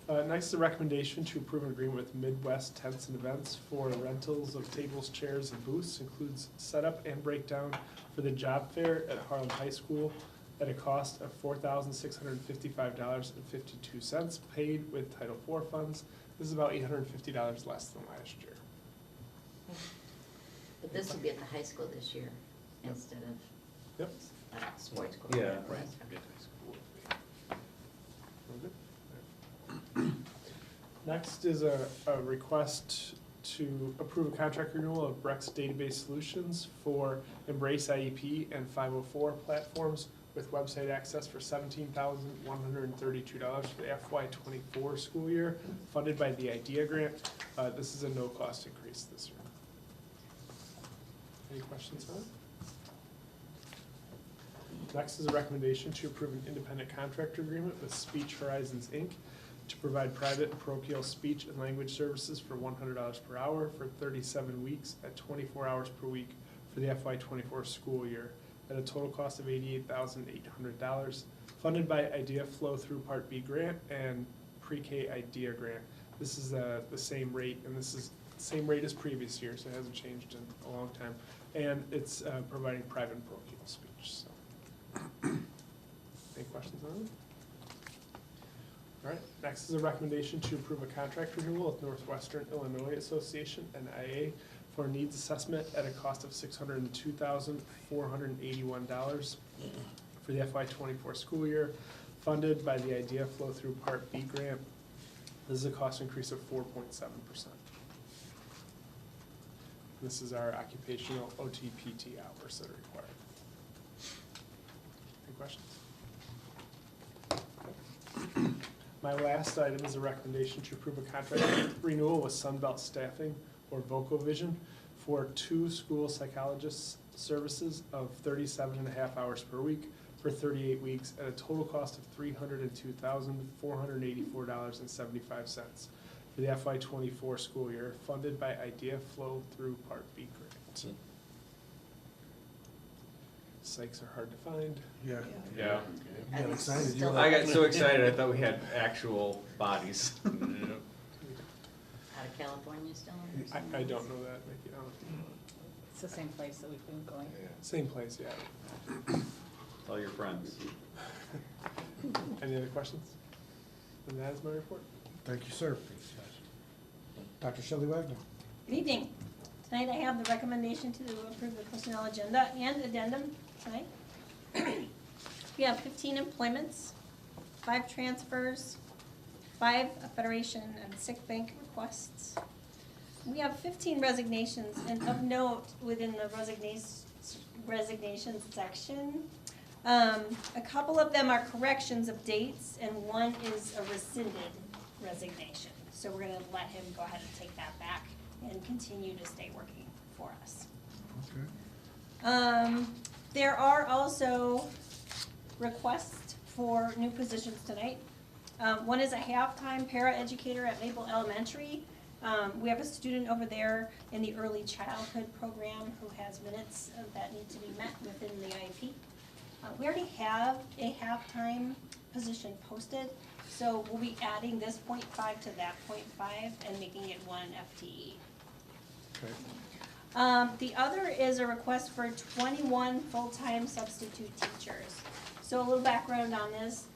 All right. Next is a recommendation to approve an agreement with Midwest Tents and Events for rentals of tables, chairs, and booths. Includes setup and breakdown for the job fair at Harlem High School at a cost of $4,655.52, paid with Title IV funds. This is about $850 less than last year. But this will be at the high school this year instead of Yep. sports. Yeah. Right. Next is a request to approve a contract renewal of Brex Database Solutions for Embrace IEP and 504 platforms with website access for $17,132 for the FY24 school year, funded by the IDEA grant. This is a no-cost increase this year. Any questions on it? Next is a recommendation to approve an independent contractor agreement with Speech Horizons, Inc. to provide private and parochial speech and language services for $100 per hour for 37 weeks at 24 hours per week for the FY24 school year at a total cost of $88,800, funded by IDEA Flow Through Part B grant and Pre-K IDEA grant. This is the same rate, and this is the same rate as previous years, so it hasn't changed in a long time. And it's providing private and parochial speech, so. Any questions on it? All right, next is a recommendation to approve a contract renewal with Northwestern Illinois Association, NIA, for needs assessment at a cost of $602,481 for the FY24 school year, funded by the IDEA Flow Through Part B grant. This is a cost increase of 4.7%. This is our occupational OT-PT hours that are required. Any questions? My last item is a recommendation to approve a contract renewal with Sunbelt Staffing or VocoVision for 2 school psychologist services of 37.5 hours per week for 38 weeks at a total cost of $302,484.75 for the FY24 school year, funded by IDEA Flow Through Part B grant. Psychs are hard to find. Yeah. Yeah. You got excited. I got so excited, I thought we had actual bodies. Out of California still? I don't know that, Mickey, I don't know. It's the same place that we've been going. Same place, yeah. Tell your friends. Any other questions? And that is my report. Thank you, sir. Dr. Shelley Wagner. Good evening. Tonight I have the recommendation to approve the personnel agenda and addendum tonight. We have 15 employments, 5 transfers, 5 Federation and sick bank requests. We have 15 resignations, and of note within the resignations section, a couple of them are corrections of dates and one is a rescinded resignation. So we're gonna let him go ahead and take that back and continue to stay working for us. Okay. There are also requests for new positions tonight. One is a half-time para-educator at Maple Elementary. We have a student over there in the early childhood program who has minutes that need to be met within the IEP. We already have a half-time position posted, so we'll be adding this 0.5 to that 0.5 and making it 1 FTE. Okay. The other is a request for 21 full-time substitute teachers. So a little background on this,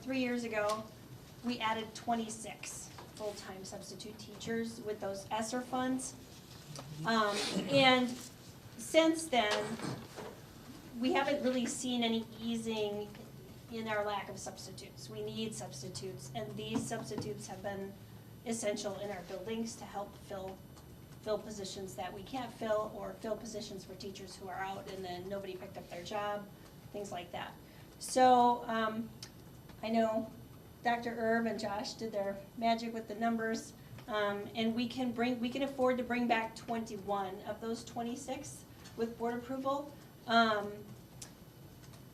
3 years ago, we added 26 full-time substitute teachers with those ESSER funds. And since then, we haven't really seen any easing in our lack of substitutes. We need substitutes, and these substitutes have been essential in our buildings to help fill positions that we can't fill, or fill positions for teachers who are out and then nobody picked up their job, things like that. So I know Dr. Erb and Josh did their magic with the numbers, and we can afford to bring back 21 of those 26 with board approval.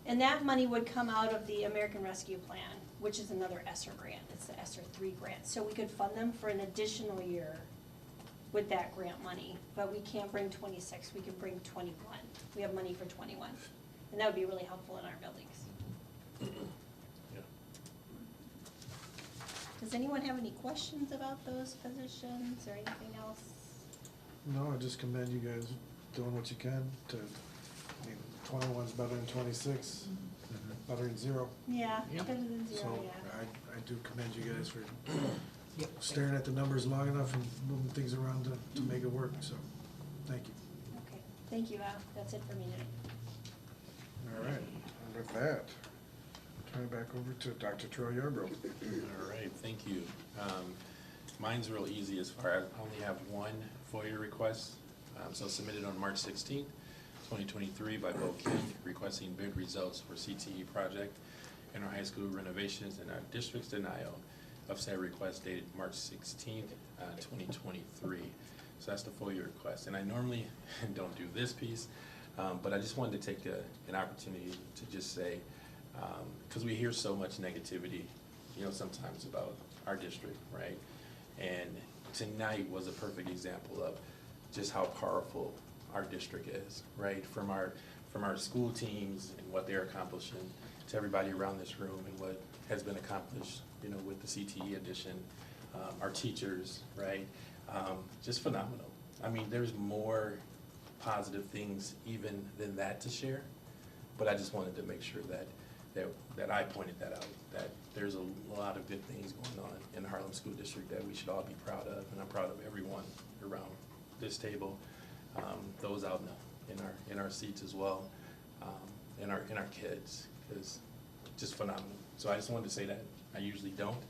And that money would come out of the American Rescue Plan, which is another ESSER grant. It's the ESSER 3 grant. So we could fund them for an additional year with that grant money, but we can't bring 26, we can bring 21. We have money for 21, and that would be really helpful in our buildings. Does anyone have any questions about those positions or anything else? No, I just commend you guys doing what you can to, I mean, 21's better than 26, better than 0. Yeah, better than 0, So yeah. I do commend you guys for staring at the numbers long enough and moving things around to make it work, so, thank you. Okay, thank you, Al. That's it for me today. All right, and with that, turn it back over to Dr. Troy Yarbrough. All right, thank you. Mine's real easy as far as I only have one FOIA request, so submitted on March 16th, 2023 by Bo King, requesting bid results for CTE project in our high school renovations and our district's denial of said request dated March 16th, 2023. So that's the FOIA request. And I normally don't do this piece, but I just wanted to take an opportunity to just say, because we hear so much negativity, sometimes about our district, right? And tonight was a perfect example of just how powerful our district is, right? From our school teams and what they're accomplishing, to everybody around this room and what has been accomplished, with the CTE addition, our teachers, right? Just phenomenal. I mean, there's more positive things even than that to share, but I just wanted to make sure that I pointed that out, that there's a lot of good things going on in the Harlem School District that we should all be proud of, and I'm proud of everyone around this table, those out in our seats as well, and our kids, because just phenomenal. So I just wanted to say that. I usually don't,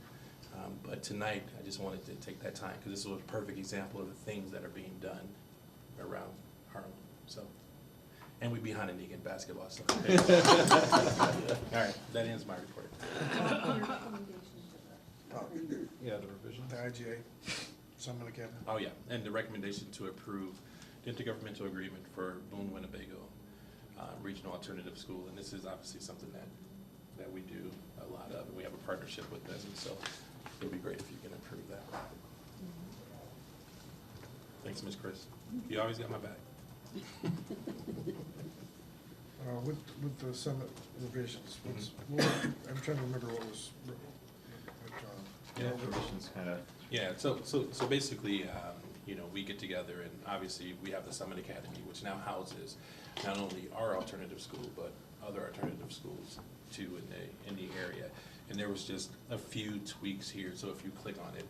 but tonight I just wanted to take that time because this was a perfect example of the things that are being done around Harlem. So, and we beat Huntington basketball. So. All right, that ends my report. Yeah, the revision. The IGA, Summit Academy. Oh yeah, and the recommendation to approve the intergovernmental agreement for Boone Winnebago Regional Alternative School, and this is obviously something that we do a lot of, and we have a partnership with them, so it'd be great if you can approve that. Thanks, Ms. Chris. You always got my back. With the Summit revisions, I'm trying to remember what was. Yeah, revisions kind of. Yeah, so basically, we get together and obviously we have the Summit Academy, which now houses not only our alternative school, but other alternative schools too in the area. And there was just a few tweaks here, so if you click on it,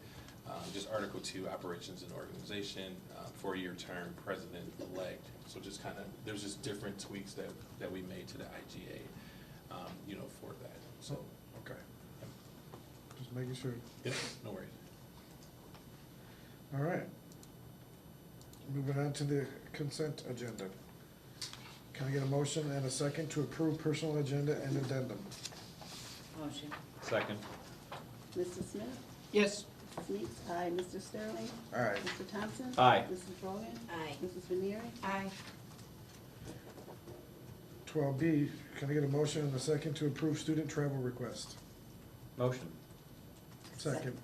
just Article 2, Operations and Organization, 4-year term, President-elect. So just kind of, there's just different tweaks that we made to the IGA, for that, so. Okay. Just making sure. Yeah, no worries. All right. Moving on to the consent agenda. Can I get a motion and a second to approve personal agenda and addendum? Motion. Second. Mr. Smith? Yes. Mrs. Meeks? Aye. Mr. Sterling? Aye. Mr. Thompson? Aye. Mrs. Brogan? Aye. Mrs. Ranieri? Aye. 12B, can I get a motion and a second to approve student travel request? Motion. Second.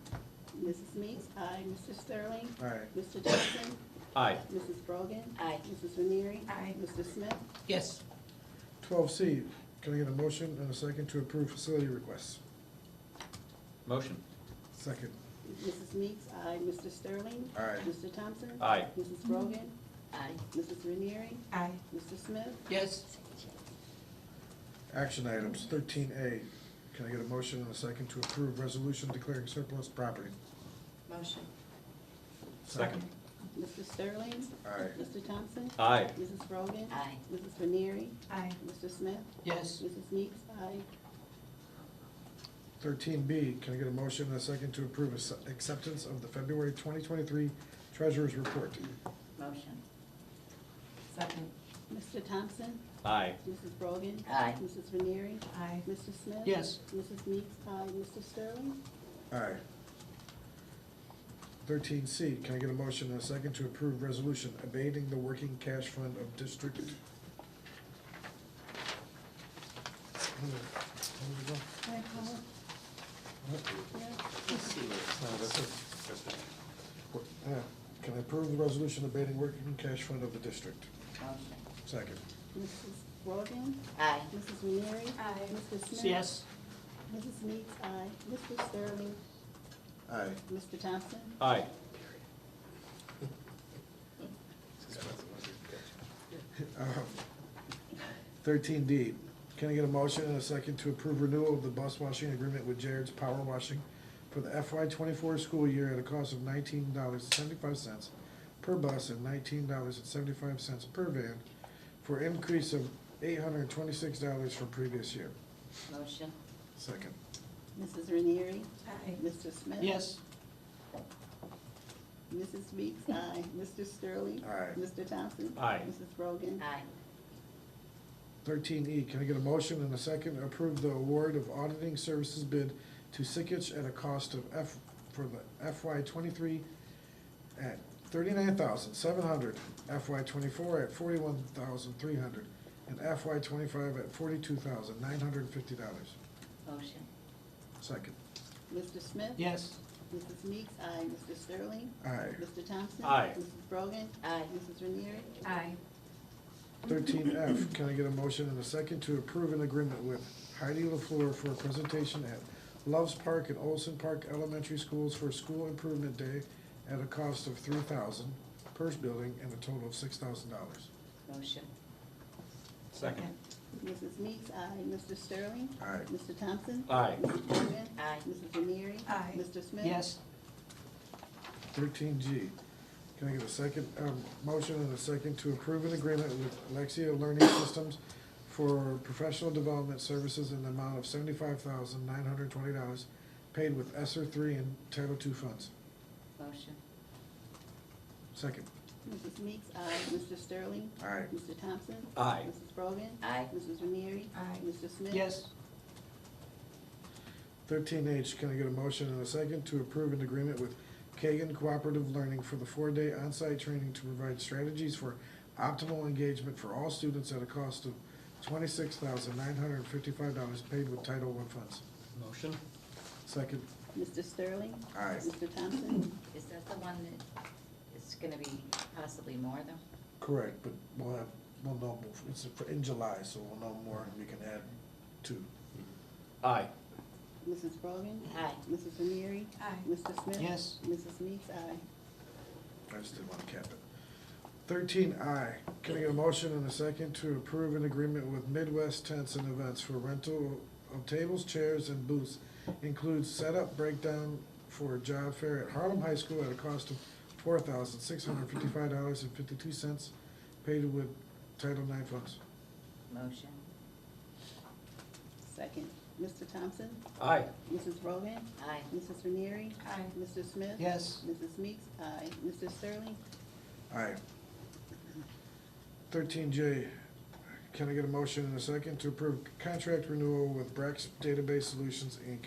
Mrs. Meeks? Aye. Mr. Sterling? Aye. Mr. Thompson? Aye. Mrs. Brogan? Aye. Mrs. Ranieri? Aye. Mr. Smith? Yes. 12C, can I get a motion and a second to approve facility requests? Motion. Second. Mrs. Meeks? Aye. Mr. Sterling? Aye. Mr. Thompson? Aye. Mrs. Brogan? Aye. Mrs. Ranieri? Aye. Mr. Smith? Yes. Action items, 13A, can I get a motion and a second to approve resolution declaring surplus property? Motion. Second. Mr. Sterling? Aye. Mr. Thompson? Aye. Mrs. Brogan? Aye. Mrs. Ranieri? Aye. Mr. Smith? Yes. Mrs. Meeks? Aye. 13B, can I get a motion and a second to approve acceptance of the February 2023 Treasurer's Report? Motion. Second. Mr. Thompson? Aye. Mrs. Brogan? Aye. Mrs. Ranieri? Aye. Mr. Smith? Yes. Mrs. Meeks? Aye. Mr. Sterling? Aye. 13C, can I get a motion and a second to approve resolution abating the working cash fund of district? Can I call it? Yeah, can I approve the resolution abating working cash fund of the district? Motion. Second. Mrs. Brogan? Aye. Mrs. Ranieri? Aye. Mr. Smith? Yes. Mrs. Meeks? Aye. Mr. Sterling? Aye. Mr. Thompson? Aye. 13D, can I get a motion and a second to approve renewal of the bus washing agreement with Jared's Power Washing for the FY24 school year at a cost of $19.75 per bus and $19.75 per van for an increase of $826 from previous year? Motion. Second. Mrs. Ranieri? Aye. Mr. Smith? Yes. Mrs. Meeks? Aye. Mr. Sterling? Aye. Mr. Thompson? Aye. Mrs. Brogan? Aye. 13E, can I get a motion and a second to approve the award of auditing services bid to Sikich at a cost of for the FY23 at $39,700, FY '24 at $41,300, and FY '25 at $42,950. Motion. Second. Mr. Smith? Yes. Mrs. Meeks? Aye. Mr. Sterling? Aye. Mr. Thompson? Aye. Mrs. Brogan? Aye. Mrs. Ranieri? Aye. 13F, can I get a motion and a second to approve an agreement with Heidi LaFleur for a presentation at Loves Park and Olson Park Elementary Schools for School Improvement Day at a cost of $3,000 per building and a total of $6,000. Motion. Second. Mrs. Meeks? Aye. Mr. Sterling? Aye. Mr. Thompson? Aye. Mrs. Brogan? Aye. Mrs. Ranieri? Aye. Mr. Smith? Yes. 13G, can I get a second, motion and a second to approve an agreement with Alexia Learning Systems for professional development services in the amount of $75,920 paid with ESSER III and Title II funds. Motion. Second. Mrs. Meeks? Aye. Mr. Sterling? Aye. Mr. Thompson? Aye. Mrs. Brogan? Aye. Mrs. Ranieri? Aye. Mr. Smith? Yes. 13H, can I get a motion and a second to approve an agreement with Kagan Cooperative Learning for the 4-day on-site training to provide strategies for optimal engagement for all students at a cost of $26,955 paid with Title I funds. Motion. Second. Mr. Sterling? Aye. Mr. Thompson? Is that the one that is gonna be possibly more though? Correct, but we'll know more, it's in July, so we'll know more and we can add two. Aye. Mrs. Brogan? Aye. Mrs. Ranieri? Aye. Mr. Smith? Yes. Mrs. Meeks? Aye. I just didn't want to cap it. 13I, can I get a motion and a second to approve an agreement with Midwest Tents and Events for rental of tables, chairs, and booths. Includes setup breakdown for a job fair at Harlem High School at a cost of $4,655.52, paid with Title IX funds. Motion. Second. Mr. Thompson? Aye. Mrs. Brogan? Aye. Mrs. Ranieri? Aye. Mr. Smith? Yes. Mrs. Meeks? Aye. Mr. Sterling? Aye. 13J, can I get a motion and a second to approve contract renewal with Brex Database Solutions, Inc.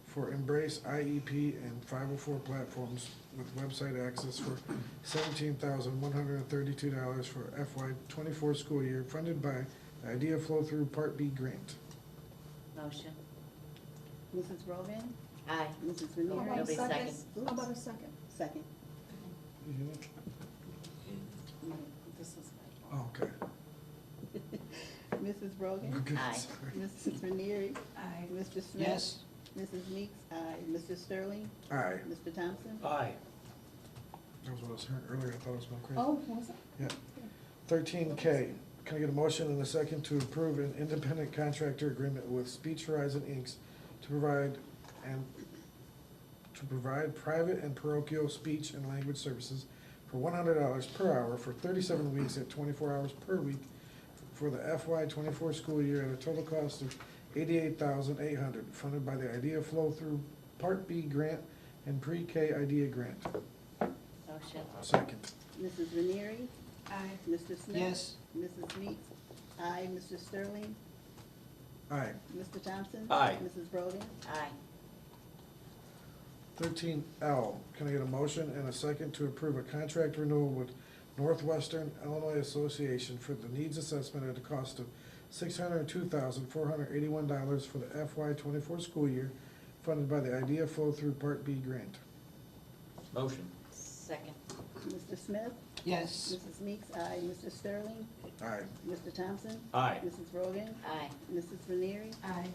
for Embrace IEP and 504 platforms with website access for $17,132 for FY '24 school year, funded by the Idea Flow Through Part B grant. Motion. Mrs. Brogan? Aye. Mrs. Ranieri? Nobody second. How about a second? Second. This is Okay. Mrs. Brogan? Good, Aye. sorry. Mrs. Ranieri? Aye. Mr. Smith? Yes. Mrs. Meeks? Aye. Mr. Sterling? Aye. Mr. Thompson? Aye. That was what I was hearing earlier, I thought it was going crazy. Oh, was it? Yeah. 13K, can I get a motion and a second to approve an independent contractor agreement with Speech Horizon Inc. to provide private and parochial speech and language services for $100 per hour for 37 weeks at 24 hours per week for the FY '24 school year at a total cost of $88,800, funded by the Idea Flow Through Part B grant and Pre-K Idea grant. Motion. Second. Mrs. Ranieri? Aye. Mr. Smith? Yes. Mrs. Meeks? Aye. Mr. Sterling? Aye. Mr. Thompson? Aye. Mrs. Brogan? Aye. 13L, can I get a motion and a second to approve a contract renewal with Northwestern Illinois Association for the needs assessment at a cost of $602,481 for the FY '24 school year, funded by the Idea Flow Through Part B grant. Motion. Second. Mr. Smith? Yes. Mrs. Meeks? Aye. Mr. Sterling? Aye. Mr. Thompson? Aye. Mrs. Brogan? Aye. Mrs. Ranieri? Aye.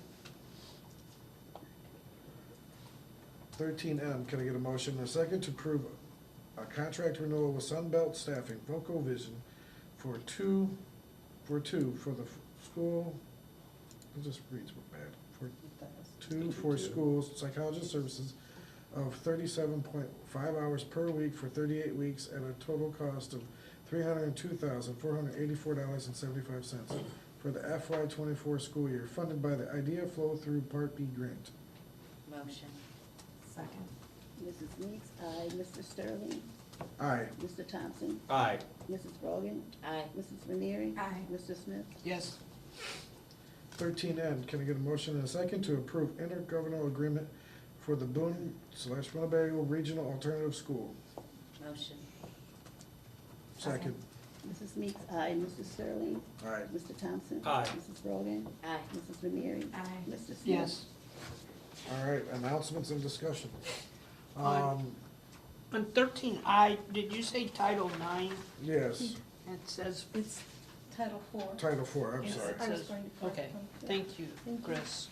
13M, can I get a motion and a second to approve a contract renewal with Sunbelt Staffing, Voco Vision, for the school, it just reads bad, for schools, psychologist services of 37.5 hours per week for 38 weeks at a total cost of $302,484.75 for the FY '24 school year, funded by the Idea Flow Through Part B grant. Motion. Second. Mrs. Meeks? Aye. Mr. Sterling? Aye. Mr. Thompson? Aye. Mrs. Brogan? Aye. Mrs. Ranieri? Aye. Mr. Smith? Yes. 13N, can I get a motion and a second to approve intergovernmental agreement for the Boone/Winnebago Regional Alternative School? Motion. Second. Mrs. Meeks, aye. Mr. Sterling? Aye. Mr. Thompson? Aye. Mrs. Rogan? Aye. Mrs. Ranieri? Aye. Mr. Smith? Yes. All right, announcements and discussion. On 13I, did you say Title IX? Yes, It says, It's Title IV. Title IV, I'm Yes. sorry. I was going to correct okay, them. thank you, Thank you. Chris.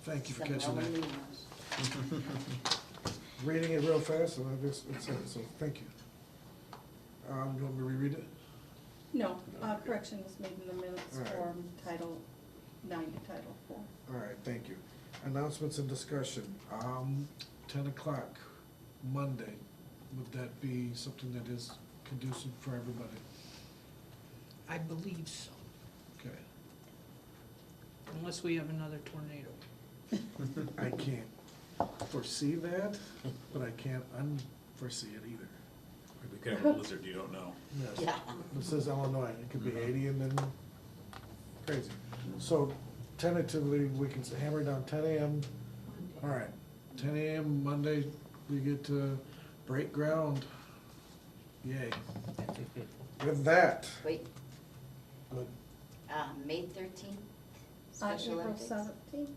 Thank you for Some catching Roman that. numerals. Reading it real fast, and I just, so, thank you. You want me to reread it? No, correction was made in the minutes All right. from Title IX to Title IV. All right, thank you. Announcements and discussion. 10 o'clock, Monday. Would that be something that is conducive for everybody? I believe so, Okay. unless we have another tornado. I can't foresee that, but I can't unforesee it either. We could have a blizzard, you don't know. Yes. Yeah. This is Illinois. It could be 80 and then crazy. So tentatively, we can hammer down 10 a.m. All right, 10 a.m. Monday, we get to break ground. Yay. With that, Wait, good. May 13th, Special April Olympics? 17th?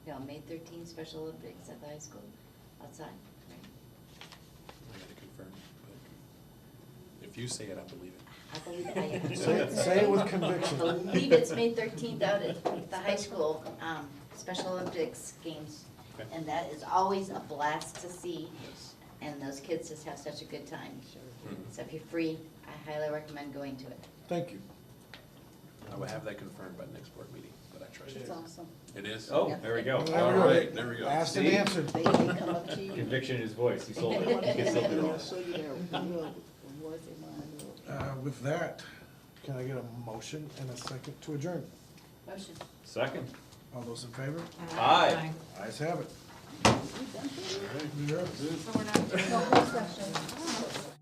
No, May 13th, Special Olympics at the high school, outside. Right. I gotta confirm, but if you say it, I believe it. I believe it. Say it with I conviction. believe it's May 13th out at the high school, Special Olympics games. Okay. And that is always a blast to see, and those kids just have such a good time. So if you're free, I highly recommend going to it. Thank you. I will have that confirmed by next board meeting, but I trust you. It's awesome. It is? Oh, there we go. There All we go. right. There we go. Asked and See? answered. They come up to you. Conviction in his voice. He sold it. He can still do They'll it. show you their real awards they want to do. With that, can I get a motion and a second to adjourn? Motion. Second. All those in favor? Aye. Ayes have it. You done? Adjourned. So we're not, no closed session.